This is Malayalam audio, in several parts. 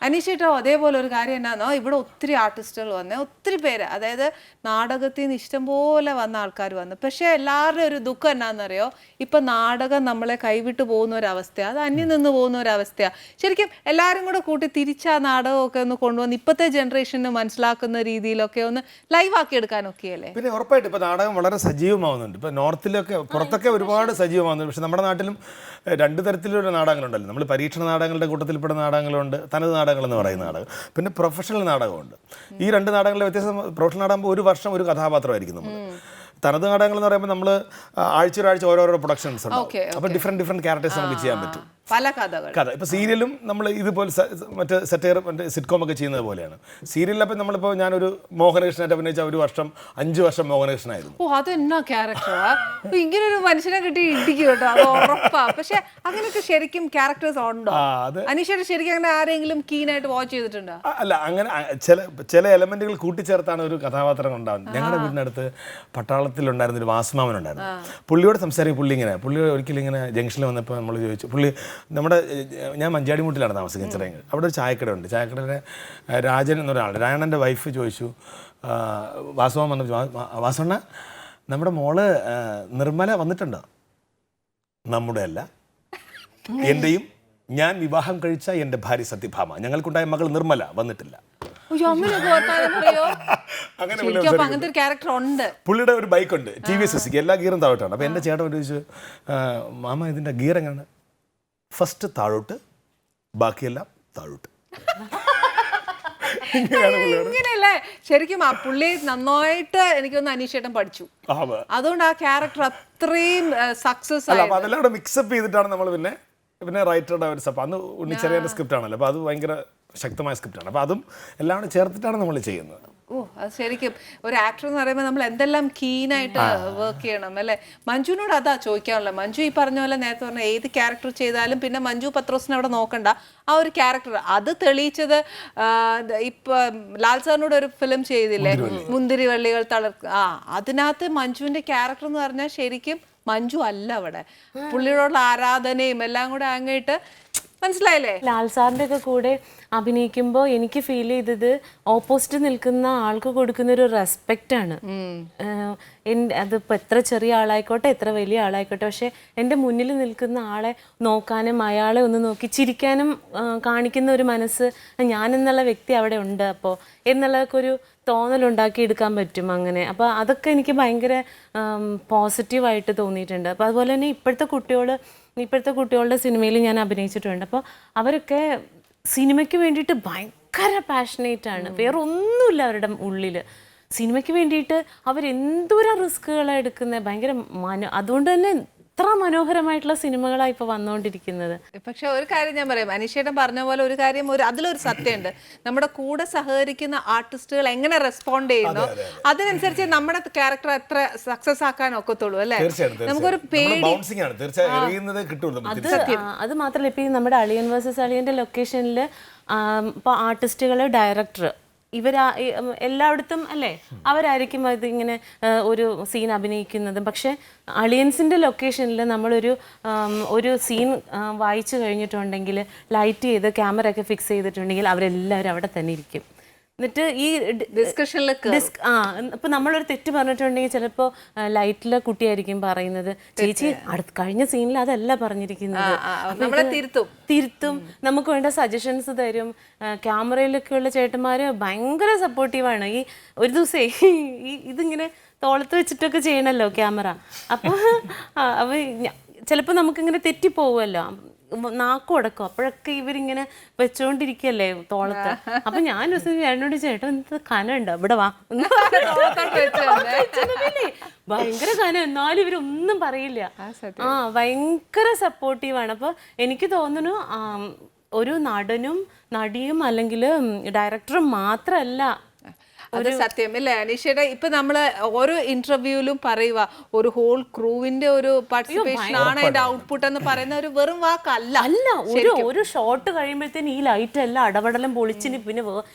അനീഷേട്ടോ അതേപോലെ ഒരു കാര്യം എന്നാന്നോ, ഇവിടെ ഒത്തിരി ആർട്ടിസ്റ്റുകൾ വന്നേ, ഒത്തിരി പേര്, അതായത് നാടകത്തിൽ നിന്ന് ഇഷ്ടംപോലെ വന്ന ആൾക്കാർ വന്നു. പക്ഷെ എല്ലാവരുടെയും ഒരു ദുഃഖം എന്നാന്നറിയോ, ഇപ്പം നാടകം നമ്മളെ കൈവിട്ട് പോകുന്ന ഒരവസ്ഥയാണ്, അത് അന്യം നിന്ന് പോകുന്ന ഒരവസ്ഥയാണ്. ശരിക്കും എല്ലാവരും കൂടെ കൂട്ടി തിരിച്ച് ആ നാടകമൊക്കെ ഒന്ന് കൊണ്ടുവന്ന് ഇപ്പോഴത്തെ ജനറേഷന് മനസ്സിലാക്കുന്ന രീതിയിലൊക്കെ ഒന്ന് ലൈവാക്കി എടുക്കാനൊക്കെ അല്ലേ? പിന്നെ ഉറപ്പായിട്ട് ഇപ്പോൾ നാടകം വളരെ സജീവമാവുന്നുണ്ട്. ഇപ്പോൾ നോർത്തിലൊക്കെ പുറത്തൊക്കെ ഒരുപാട് സജീവമാവുന്നുണ്ട്. പക്ഷെ നമ്മുടെ നാട്ടിലും രണ്ട് തരത്തിലുള്ള നാടകങ്ങളുണ്ടല്ലോ. നമ്മൾ പരീക്ഷണ നാടകങ്ങളുടെ കൂട്ടത്തിൽപ്പെടുന്ന നാടകങ്ങളുണ്ട്, തനത് നാടകങ്ങൾ എന്ന് പറയുന്ന നാടകം, പിന്നെ പ്രൊഫഷണൽ നാടകമുണ്ട്. ഈ രണ്ട് നാടകങ്ങളുടെ വ്യത്യാസം, പ്രൊഫഷണൽ നാടകമ്പോൾ ഒരു വർഷം ഒരു കഥാപാത്രമായിരിക്കും നമ്മൾ. തനത് നാടകങ്ങൾ എന്ന് പറയുമ്പോൾ നമ്മൾ ആഴ്ച ഓരോരോ പ്രൊഡക്ഷൻസ് ഉണ്ടാവും. അപ്പോൾ ഡിഫറെൻറ്റ് ക്യാരക്ടേഴ്സ് നമുക്ക് ചെയ്യാൻ പറ്റും, പല കഥകൾ. ഇപ്പോൾ സീരിയലും നമ്മൾ ഇതുപോലെ മറ്റേ സെറ്റയർ മറ്റേ സിറ്റ്കോം ഒക്കെ ചെയ്യുന്നത് പോലെയാണ്. സീരിയലിലപ്പോൾ നമ്മളിപ്പോൾ ഞാനൊരു മോഹനകൃഷ്ണനായിട്ട് അഭിനയിച്ച ഒരു വർഷം 5 വർഷം മോഹനകൃഷ്ണനായിരുന്നു. ഓ, അതെന്നാ ക്യാരക്ടറാ! ഇങ്ങനെ ഒരു മനുഷ്യനെ കിട്ടി ഇടിക്കും കേട്ടോ, അത് ഉറപ്പാ. പക്ഷെ അങ്ങനെയൊക്കെ ശരിക്കും ക്യാരക്ടേഴ്സ് ഉണ്ടോ? അനീഷയുടെ ശരിക്കും അങ്ങനെ ആരെങ്കിലും കീനായിട്ട് വാച്ച് ചെയ്തിട്ടുണ്ടോ? അല്ല, അങ്ങനെ ചില എലമെന്റുകൾ കൂട്ടിച്ചേർത്താണ് ഒരു കഥാപാത്രം ഉണ്ടാകുന്നത്. ഞങ്ങളുടെ വീടിനടുത്ത് പട്ടാളത്തിലുണ്ടായിരുന്ന ഒരു വാസുമാമൻ ഉണ്ടായിരുന്നു. പുള്ളിയോട് സംസാരിക്കും. പുള്ളി ഒരിക്കലും ഇങ്ങനെ ജംഗ്ഷനിൽ വന്നപ്പോൾ നമ്മൾ ചോദിച്ചു, ഞാൻ മഞ്ചാടിമുട്ടിലാണ് താമസിക്കുന്നത്, ചെറിയ അവിടെ ഒരു ചായക്കട ഉണ്ട്. ചായക്കടയിലെ രാജൻ എന്നൊരാൾ, രാജണ്ണൻ്റെ വൈഫ് ചോദിച്ചു, വാസുമാൻ വന്നു, വാസുണ്ണ നമ്മുടെ മോള് നിർമ്മല വന്നിട്ടുണ്ടോ? നമ്മുടെ അല്ല, എൻ്റെയും ഞാൻ വിവാഹം കഴിച്ച എൻ്റെ ഭാര്യ സത്യഭാമ, ഞങ്ങൾക്കുണ്ടായ മകൾ നിർമ്മല വന്നിട്ടില്ല. പുള്ളിയുടെ ഒരു ബൈക്കുണ്ട്, TVS സുസുക്കി, എല്ലാ ഗിയറും താഴോട്ടാണ്. അപ്പോൾ എൻ്റെ ചേട്ടൻ ചോദിച്ചു, മാമ ഇതിൻ്റെ ഗിയർ എങ്ങനെയാണ്? ഫസ്റ്റ് താഴോട്ട്, ബാക്കിയെല്ലാം താഴോട്ട്. ഇങ്ങനെയല്ലേ ശരിക്കും ആ പുള്ളി നന്നായിട്ട് എനിക്കൊന്ന് അനീഷേട്ടൻ പഠിച്ചു. അതുകൊണ്ട് ആ ക്യാരക്ടർ അത്രയും സക്സസ് ആയി. അതെല്ലാം മിക്സപ്പ് ചെയ്തിട്ടാണ് നമ്മൾ പിന്നെ റൈറ്ററുടെ ഒരു സപ്പ്, അന്ന് ഉണ്ണിച്ചെറിയാൻ്റെ സ്ക്രിപ്റ്റ് ആണല്ലോ, അപ്പോൾ അത് ഭയങ്കര ശക്തമായ സ്ക്രിപ്റ്റാണ്. അപ്പോൾ അതും എല്ലാം കൂടെ ചേർത്തിട്ടാണ് നമ്മൾ ചെയ്യുന്നത്. ഓ, അത് ശരിക്കും ഒരു ആക്ടർ എന്ന് പറയുമ്പോൾ നമ്മൾ എന്തെല്ലാം കീനായിട്ട് വർക്ക് ചെയ്യണം അല്ലേ? മഞ്ജുവിനോട് അതാ ചോദിക്കാനുള്ളത്. മഞ്ജു ഈ പറഞ്ഞ പോലെ നേരത്തെ പറഞ്ഞ ഏത് ക്യാരക്ടർ ചെയ്താലും പിന്നെ മഞ്ജു പത്രോസിനെ അവിടെ നോക്കണ്ട, ആ ഒരു ക്യാരക്ടർ അത് തെളിയിച്ചത്. ഇപ്പൊ ലാൽ സാറിനോട് ഒരു ഫിലിം ചെയ്തില്ലേ, മുന്തിരിവള്ളികൾ അതിനകത്ത് മഞ്ജുവിന്റെ ക്യാരക്ടർ എന്ന് പറഞ്ഞാൽ ശരിക്കും മഞ്ജു അല്ല, അവിടെ പുള്ളിയോടുള്ള ആരാധനയും എല്ലാം കൂടെ അങ്ങോട്ട് മനസ്സിലായില്ലേ? ലാൽ സാറിൻ്റെ ഒക്കെ കൂടെ അഭിനയിക്കുമ്പോൾ എനിക്ക് ഫീൽ ചെയ്തത് ഓപ്പോസിറ്റ് നിൽക്കുന്ന ആൾക്ക് കൊടുക്കുന്ന ഒരു റെസ്പെക്റ്റ് ആണ്. അതിപ്പോൾ എത്ര ചെറിയ ആളായിക്കോട്ടെ, എത്ര വലിയ ആളായിക്കോട്ടെ, പക്ഷെ എൻ്റെ മുന്നിൽ നിൽക്കുന്ന ആളെ നോക്കാനും അയാളെ ഒന്ന് നോക്കി ചിരിക്കാനും കാണിക്കുന്ന ഒരു മനസ്സ്, ഞാനെന്നുള്ള വ്യക്തി അവിടെ ഉണ്ട് അപ്പോൾ എന്നുള്ളതൊക്കെ ഒരു തോന്നലുണ്ടാക്കി എടുക്കാൻ പറ്റും അങ്ങനെ. അപ്പോൾ അതൊക്കെ എനിക്ക് ഭയങ്കര പോസിറ്റീവായിട്ട് തോന്നിയിട്ടുണ്ട്. അപ്പോൾ അതുപോലെ തന്നെ ഇപ്പോഴത്തെ കുട്ടികളുടെ സിനിമയിൽ ഞാൻ അഭിനയിച്ചിട്ടുണ്ട്. അപ്പോൾ അവരൊക്കെ സിനിമയ്ക്ക് വേണ്ടിയിട്ട് ഭയങ്കര പാഷനേറ്റാണ്, വേറെ ഒന്നുമില്ല അവരുടെ ഉള്ളിൽ. സിനിമയ്ക്ക് വേണ്ടിയിട്ട് അവരെന്തോരം റിസ്കുകളാണ് എടുക്കുന്നത്, ഭയങ്കര അതുകൊണ്ട് തന്നെ എത്ര മനോഹരമായിട്ടുള്ള സിനിമകളാണ് ഇപ്പോൾ വന്നുകൊണ്ടിരിക്കുന്നത്. പക്ഷെ ഒരു കാര്യം ഞാൻ പറയാം, അനീഷേട്ടൻ പറഞ്ഞ പോലെ ഒരു കാര്യം, അതിലൊരു സത്യമുണ്ട്. നമ്മുടെ കൂടെ സഹകരിക്കുന്ന ആർട്ടിസ്റ്റുകൾ എങ്ങനെ റെസ്പോണ്ട് ചെയ്യുന്നു അതിനനുസരിച്ച് നമ്മുടെ ക്യാരക്ടർ എത്ര സക്സസ് ആക്കാൻ ഒക്കത്തുള്ളൂ അല്ലേ? നമുക്കൊരു പേടി. അത് മാത്രമല്ല, ഇപ്പം നമ്മുടെ അളിയൻ വേഴ്സസ് അളിയൻ്റെ ലൊക്കേഷനിൽ ഇപ്പോൾ ആർട്ടിസ്റ്റുകൾ, ഡയറക്ടർ, എല്ലായിടത്തും അല്ലേ അവരായിരിക്കും ഇതിങ്ങനെ ഒരു സീൻ അഭിനയിക്കുന്നതും. പക്ഷെ അളിയൻസിൻ്റെ ലൊക്കേഷനിൽ ഒരു സീൻ വായിച്ചു കഴിഞ്ഞിട്ടുണ്ടെങ്കിൽ, ലൈറ്റ് ചെയ്ത് ക്യാമറ ഒക്കെ ഫിക്സ് ചെയ്തിട്ടുണ്ടെങ്കിൽ അവരെല്ലാവരും അവിടെ തന്നെ ഇരിക്കും. എന്നിട്ട് ഈ ഡിസ്കഷനിൽ ഇപ്പം നമ്മളൊരു തെറ്റ് പറഞ്ഞിട്ടുണ്ടെങ്കിൽ ചിലപ്പോൾ ലൈറ്റിലെ കുട്ടിയായിരിക്കും പറയുന്നത്, ചേച്ചി കഴിഞ്ഞ സീനിൽ അതല്ല പറഞ്ഞിരിക്കുന്നത്, തിരുത്തും, നമുക്ക് വേണ്ട സജഷൻസ് തരും. ക്യാമറയിലൊക്കെയുള്ള ചേട്ടന്മാർ ഭയങ്കര സപ്പോർട്ടീവാണ്. ഈ ഒരു ദിവസേ ഇതിങ്ങനെ തോളത്ത് വെച്ചിട്ടൊക്കെ ചെയ്യണമല്ലോ ക്യാമറ, അപ്പോൾ ചിലപ്പോൾ നമുക്കിങ്ങനെ തെറ്റിപ്പോവുമല്ലോ, നാക്കും അടക്കും, അപ്പോഴൊക്കെ ഇവരിങ്ങനെ വെച്ചോണ്ടിരിക്കല്ലേ തോളത്ത്. അപ്പൊ ഞാൻ എന്നോട് ചേട്ടൻ എന്ത് കനുണ്ടോ ഇവിടെ വാ, ഭയങ്കര കനം, എന്നാലും ഇവരൊന്നും പറയില്ല. ഭയങ്കര സപ്പോർട്ടീവാണ്. അപ്പൊ എനിക്ക് തോന്നുന്നു ഒരു നടനും നടിയും അല്ലെങ്കിൽ ഡയറക്ടറും മാത്രമല്ല അത് സത്യം അല്ലേ അനീഷയുടെ? ഇപ്പൊ നമ്മള് ഓരോ ഇന്റർവ്യൂവിലും പറയുക ഒരു ഹോൾ ക്രൂവിന്റെ ഒരു പാർട്ടിസിപ്പേഷൻ ആണ് അതിന്റെ ഔട്ട്പുട്ട് എന്ന് പറയുന്ന ഒരു വെറും വാക്കല്ല. ഒരു ഷോട്ട് കഴിയുമ്പോഴത്തേന് ഈ ലൈറ്റ് എല്ലാം അടപടലം പൊളിച്ചിന് പിന്നെ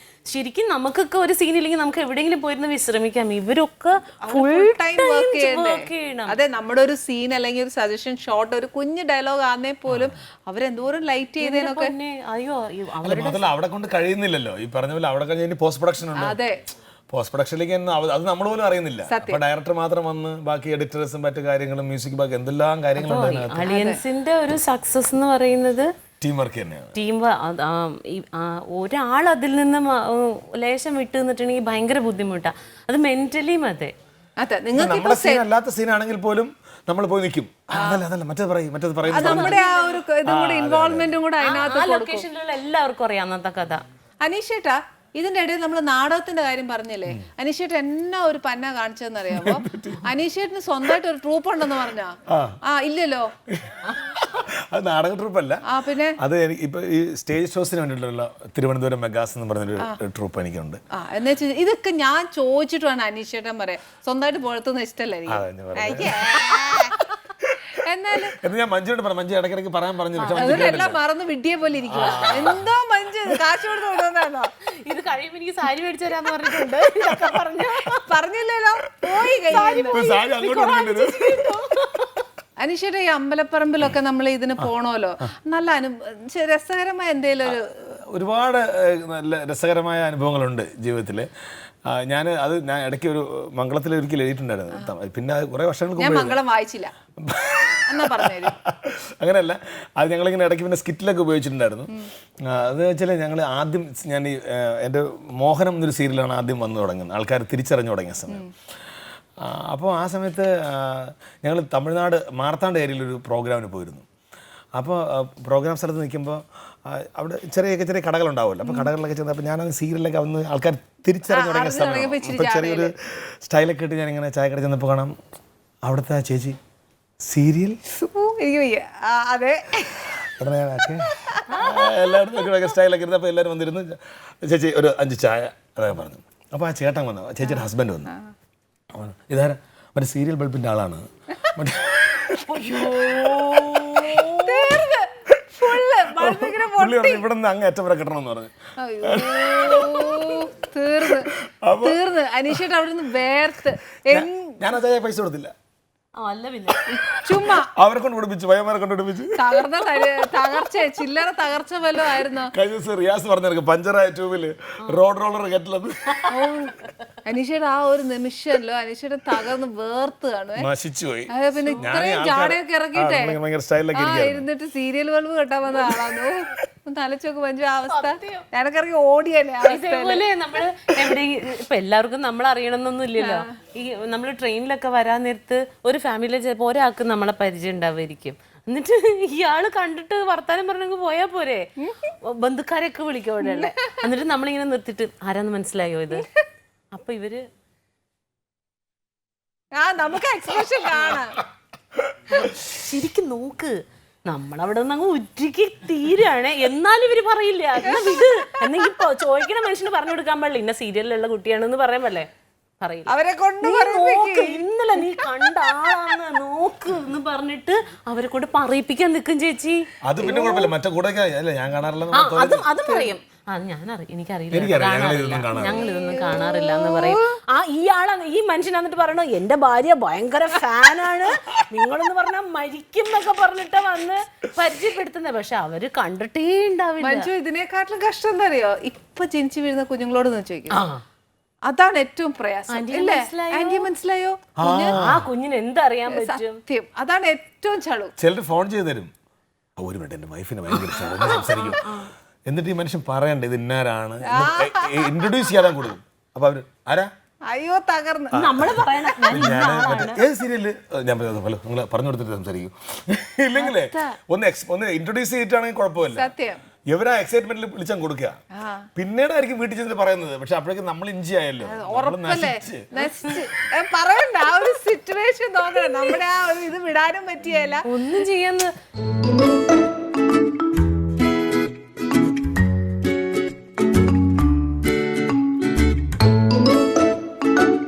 ശരിക്കും നമുക്കൊക്കെ ഒരു സീൻ ഇല്ലെങ്കിൽ നമുക്ക് എവിടെയെങ്കിലും പോയിരുന്ന് വിശ്രമിക്കാം. ഇവരൊക്കെ ഫുൾ ടൈം വർക്ക് ചെയ്യണം. അതെ, നമ്മുടെ ഒരു സീൻ അല്ലെങ്കിൽ ഒരു സജഷൻ ഷോട്ട് ഒരു കുഞ്ഞു ഡയലോഗ് ആന്നേ പോലും അവരെന്തോരം ലൈറ്റ് ചെയ്തേനൊക്കെ. അയ്യോ അവിടെ കൊണ്ട് കഴിയുന്നില്ലല്ലോ ഈ പറഞ്ഞ പോലെ. അവിടെ കഴിഞ്ഞ പോസ്റ്റ് പ്രൊഡക്ഷൻ ഉണ്ട്. അതെ, പോസ്റ്റ് പ്രൊഡക്ഷനിലേക്ക് അത് നമ്മൾ പോലും അറിയുന്നില്ല. അപ്പൊ ഡയറക്ടർ മാത്രം വന്ന് ബാക്കി എഡിറ്റേഴ്സും മറ്റു കാര്യങ്ങളും മ്യൂസിക് ബാക്കി എന്തെല്ലാം കാര്യങ്ങളുണ്ട്. അലിയൻസിന്റെ ഒരു സക്സസ് എന്ന് പറയുന്നത് ടീം വർക്ക് തന്നെയാണ്. ഒരാൾ അതിൽ നിന്ന് ലേശം വിട്ടു നിന്നിട്ടുണ്ടെങ്കിൽ ഭയങ്കര ബുദ്ധിമുട്ടാണ്. അത് മെന്റലിയും അതെ. നമ്മുടെ സീൻ അല്ലാത്ത സീനാണെങ്കിൽ പോലും നമ്മൾ പോയി നിൽക്കും. അതല്ല മറ്റേത് പറയും. നമ്മുടെ ആ ഒരു ഇതും കൂടെ ഇൻവോൾവ്മെന്റും കൂടെ അതിനകത്ത് ലൊക്കേഷനിലുള്ള എല്ലാവർക്കും അറിയാം അന്നത്തെ കഥ. അനീഷേട്ടാ, ഇതിന്റെ ഇടയിൽ നമ്മൾ നാടകത്തിന്റെ കാര്യം പറഞ്ഞില്ലേ, അനീഷേട്ടൻ എന്നാ ഒരു പന്ന കാണിച്ചതെന്ന് അറിയാമോ? അനീഷേട്ടന് സ്വന്തമായിട്ട് ഒരു ട്രൂപ്പ് ഉണ്ടെന്ന് പറഞ്ഞാ? ഇല്ലല്ലോ, അത് നാടക ട്രൂപ്പല്ല. പിന്നെ അത് ഇപ്പൊ ഈ സ്റ്റേജ് ഷോസിന് വേണ്ടിയിട്ടുള്ള തിരുവനന്തപുരം മെഗാസ് എന്ന് പറഞ്ഞൊരു ട്രൂപ്പ് എനിക്കുണ്ട്. എന്ന് വെച്ചാൽ ഇതൊക്കെ ഞാൻ ചോദിച്ചിട്ട് വേണം അനീഷേട്ടൻ പറയാം. സ്വന്തമായിട്ട് പുറത്തുനിന്ന് ഇഷ്ടല്ലേ? എന്നാലും ഞാൻ മഞ്ജുവിനോട് പറഞ്ഞു, മഞ്ജു ഇടയ്ക്കിടയ്ക്ക് പറയാൻ പറഞ്ഞു. എല്ലാം മറന്ന് വിഡിയെ പോലെ ഇരിക്കുക. എന്തോ മഞ്ജു കാശ് കൊടുത്ത് കൊണ്ടുവന്നാണോ? ഇത് കഴിയുമ്പോൾ എനിക്ക് സാരി മേടിച്ചു തരാന്ന് പറഞ്ഞിട്ടുണ്ട്. പറഞ്ഞില്ലല്ലോ, പോയി. അനീഷയുടെ ഈ അമ്പലപ്പറമ്പിലൊക്കെ നമ്മൾ ഇതിന് പോണോല്ലോ, നല്ല രസകരമായ എന്തെങ്കിലും ഒരുപാട് നല്ല രസകരമായ അനുഭവങ്ങളുണ്ട് ജീവിതത്തിൽ. ഞാൻ ഇടയ്ക്ക് ഒരു മംഗളത്തിൽ ഒരിക്കലും എഴുതിയിട്ടുണ്ടായിരുന്നു. പിന്നെ കുറെ വർഷങ്ങൾക്ക് ഞാൻ മംഗളം വായിച്ചില്ല. അങ്ങനെയല്ല, അത് ഞങ്ങളിങ്ങനെ ഇടയ്ക്ക് പിന്നെ സ്കിറ്റിലൊക്കെ ഉപയോഗിച്ചിട്ടുണ്ടായിരുന്നു. അത് വെച്ചാൽ ഞാൻ എൻ്റെ മോഹനം എന്നൊരു സീരിയലാണ് ആദ്യം വന്നു തുടങ്ങുന്നത്, ആൾക്കാർ തിരിച്ചറിഞ്ഞു തുടങ്ങിയ സമയം. അപ്പോൾ ആ സമയത്ത് ഞങ്ങൾ തമിഴ്നാട് മാർത്താണ്ഡ ഏരിയയിലൊരു പ്രോഗ്രാമിന് പോയിരുന്നു. അപ്പോൾ പ്രോഗ്രാം സ്ഥലത്ത് നിൽക്കുമ്പോൾ അവിടെ ചെറിയ കടകളുണ്ടാവുമല്ലോ. അപ്പോൾ കടകളിലൊക്കെ ചെന്നപ്പോൾ ഞാനത് സീരിയലൊക്കെ വന്ന് ആൾക്കാർ തിരിച്ചറിഞ്ഞു തുടങ്ങിയ സമയം. അപ്പോൾ ചെറിയൊരു സ്റ്റൈലൊക്കെ ഇട്ട് ഞാനിങ്ങനെ ചായക്കട ചെന്നപ്പോൾ കാണാം അവിടുത്തെ ആ ചേച്ചി സീരിയൽ. അതെ, എല്ലാവരും സ്റ്റൈലൊക്കെ ഇരുന്ന് അപ്പോൾ എല്ലാവരും വന്നിരുന്നു, ചേച്ചി ഒരു 5 ചായ അതൊക്കെ പറഞ്ഞു. അപ്പോൾ ആ ചേട്ടൻ വന്നു, ചേച്ചിയുടെ ഹസ്ബൻഡ് വന്നു. ഇതാരാ? മറ്റേ സീരിയൽ ബൾബിൻ്റെ ആളാണ്. ഇവിടെ നിന്ന് അങ്ങ് അറ്റം വരെ കിട്ടണമെന്ന് പറഞ്ഞു. തീർന്ന് അനീഷേട്ട് അവിടെ നിന്ന് വേർത്ത്. ഞാൻ ആ ചായ പൈസ കൊടുത്തില്ല, ചുമ്മാ അവരെ കൊണ്ട് പിടിപ്പിച്ചു, വയമാരെ കൊണ്ട് പിടിപ്പിച്ചു. തകർച്ച ചില്ലറ തകർച്ച വല്ലതും ആയിരുന്നോ? കഴിഞ്ഞ ദിവസം റിയാസ് പറഞ്ഞു പഞ്ചറായ ട്യൂബില് റോഡ് റോളർ കെട്ടിലത്. അനീഷയുടെ ആ ഒരു നിമിഷമല്ലോ അനീഷയുടെ തകർന്ന് വേർത്ത് കാണുവേ, നശിച്ചു പോയി. പിന്നെ ഇത്രയും ജാടയൊക്കെ ഇറക്കിട്ടെ ഇരുന്നിട്ട് സീരിയൽ ബൾബ് കെട്ടാൻ വന്ന ആളാന്നോ? തലച്ചോക്ക് പഞ്ചു അവസ്ഥ, ഞാനൊക്കെ ഓടിയല്ലേ. അതേപോലെ നമ്മള് എവിടെയെങ്കിലും ഇപ്പൊ എല്ലാവർക്കും നമ്മൾ അറിയണമെന്നൊന്നും ഇല്ലല്ലോ. ഈ നമ്മള് ട്രെയിനിലൊക്കെ വരാൻ നേരത്ത് ഒരു ഫാമിലി ചിലപ്പോൾ ഒരാൾക്ക് നമ്മളെ പരിചയം ഉണ്ടാവുമായിരിക്കും. എന്നിട്ട് ഇയാള് കണ്ടിട്ട് വർത്താനം പറഞ്ഞെങ്കിൽ പോയാ പോരെ, ബന്ധുക്കാരെയൊക്കെ വിളിക്കും അവിടെ ഉള്ള. എന്നിട്ട് നമ്മളിങ്ങനെ നിർത്തിട്ട് ആരാന്ന് മനസ്സിലായോ ഇത്? അപ്പൊ ഇവര് നമുക്ക് എക്സ്പ്രഷൻ കാണാം. ശരിക്കും നോക്ക്, നമ്മളവിടെ നിന്ന് അങ്ങ് ഉരുക്കി തീരാണ്. എന്നാലും ഇവര് പറയില്ല ഇത് എന്നെങ്കിൽ ചോദിക്കണ മനുഷ്യന് പറഞ്ഞു കൊടുക്കാൻ പാടില്ല ഇന്ന സീരിയലിലുള്ള കുട്ടിയാണെന്ന് പറയാൻ പറ്റേ? പറയില്ല. അവരെ കൊണ്ട് ഇന്നലെ നീ കണ്ട ആളാന്ന് നോക്ക് എന്ന് പറഞ്ഞിട്ട് അവരെ കൊണ്ട് പറയിപ്പിക്കാൻ നിൽക്കും ചേച്ചി. അത് പിന്നെ കുഴപ്പമില്ല, മറ്റേ കൂടെ ഞാൻ കാണാറില്ല. അത് പറയും, എനിക്കറിയില്ല, ഞങ്ങൾ ഇതൊന്നും കാണാറില്ല എന്ന് പറയും. ഈ മനുഷ്യൻ എന്നിട്ട് പറയണോ എന്റെ ഭാര്യ ഭയങ്കര ഫാനാണ് നിങ്ങളെന്ന് പറഞ്ഞാൽ മരിക്കും എന്നൊക്കെ പറഞ്ഞിട്ട് വന്ന് പരിചയപ്പെടുത്തുന്നത്. പക്ഷെ അവര് കണ്ടിട്ടേ ഉണ്ടാവില്ല. മഞ്ജു, ഇതിനെക്കാട്ടിലും കഷ്ടം എന്താ അറിയോ? ഇപ്പൊ ജനിച്ചു വീഴുന്ന കുഞ്ഞുങ്ങളോട് ചോദിക്കും, അതാണ് ഏറ്റവും പ്രയാസം. ആന്റി മനസ്സിലായോ? ആ കുഞ്ഞിന് എന്തറിയാൻ പറ്റും? സത്യം, അതാണ് ഏറ്റവും ചളു. ചിലർ ഫോൺ ചെയ്ത് തരും, ഒരു മിനിറ്റ് എന്റെ വൈഫിന് ഭയങ്കര സംസാരിക്കും. എന്നിട്ട് ഈ മനുഷ്യൻ പറയണ്ടേ ഇത് ഇന്നാരാണ്, ഇൻട്രൊഡ്യൂസ് ചെയ്യാൻ കൊടുക്കും. അപ്പൊ അവര് ആരാ? അയ്യോ തകർന്ന്. നമ്മള് ഏത് സീരിയല് ഞാൻ ഹലോ നിങ്ങൾ പറഞ്ഞു കൊടുത്തിട്ട് സംസാരിക്കും. ഇല്ലെങ്കിലേ ഒന്ന് ഇൻട്രൊഡ്യൂസ് ചെയ്തിട്ടാണെങ്കിൽ കുഴപ്പമില്ല. സത്യം, ഇവരാ എക്സൈറ്റ്മെന്റിൽ വിളിച്ചാൽ കൊടുക്കുക. പിന്നീടായിരിക്കും വീട്ടിൽ ചെന്ന് പറയുന്നത്. പക്ഷെ അപ്പോഴേക്കും നമ്മൾ ഇഞ്ചി ആയല്ലോ, പറയണ്ട. ആ ഒരു സിറ്റുവേഷൻ നോക്കണം, നമ്മുടെ ആ ഒരു ഇത് വിടാനും പറ്റിയല്ല. ഒന്നും ചെയ്യാന്ന്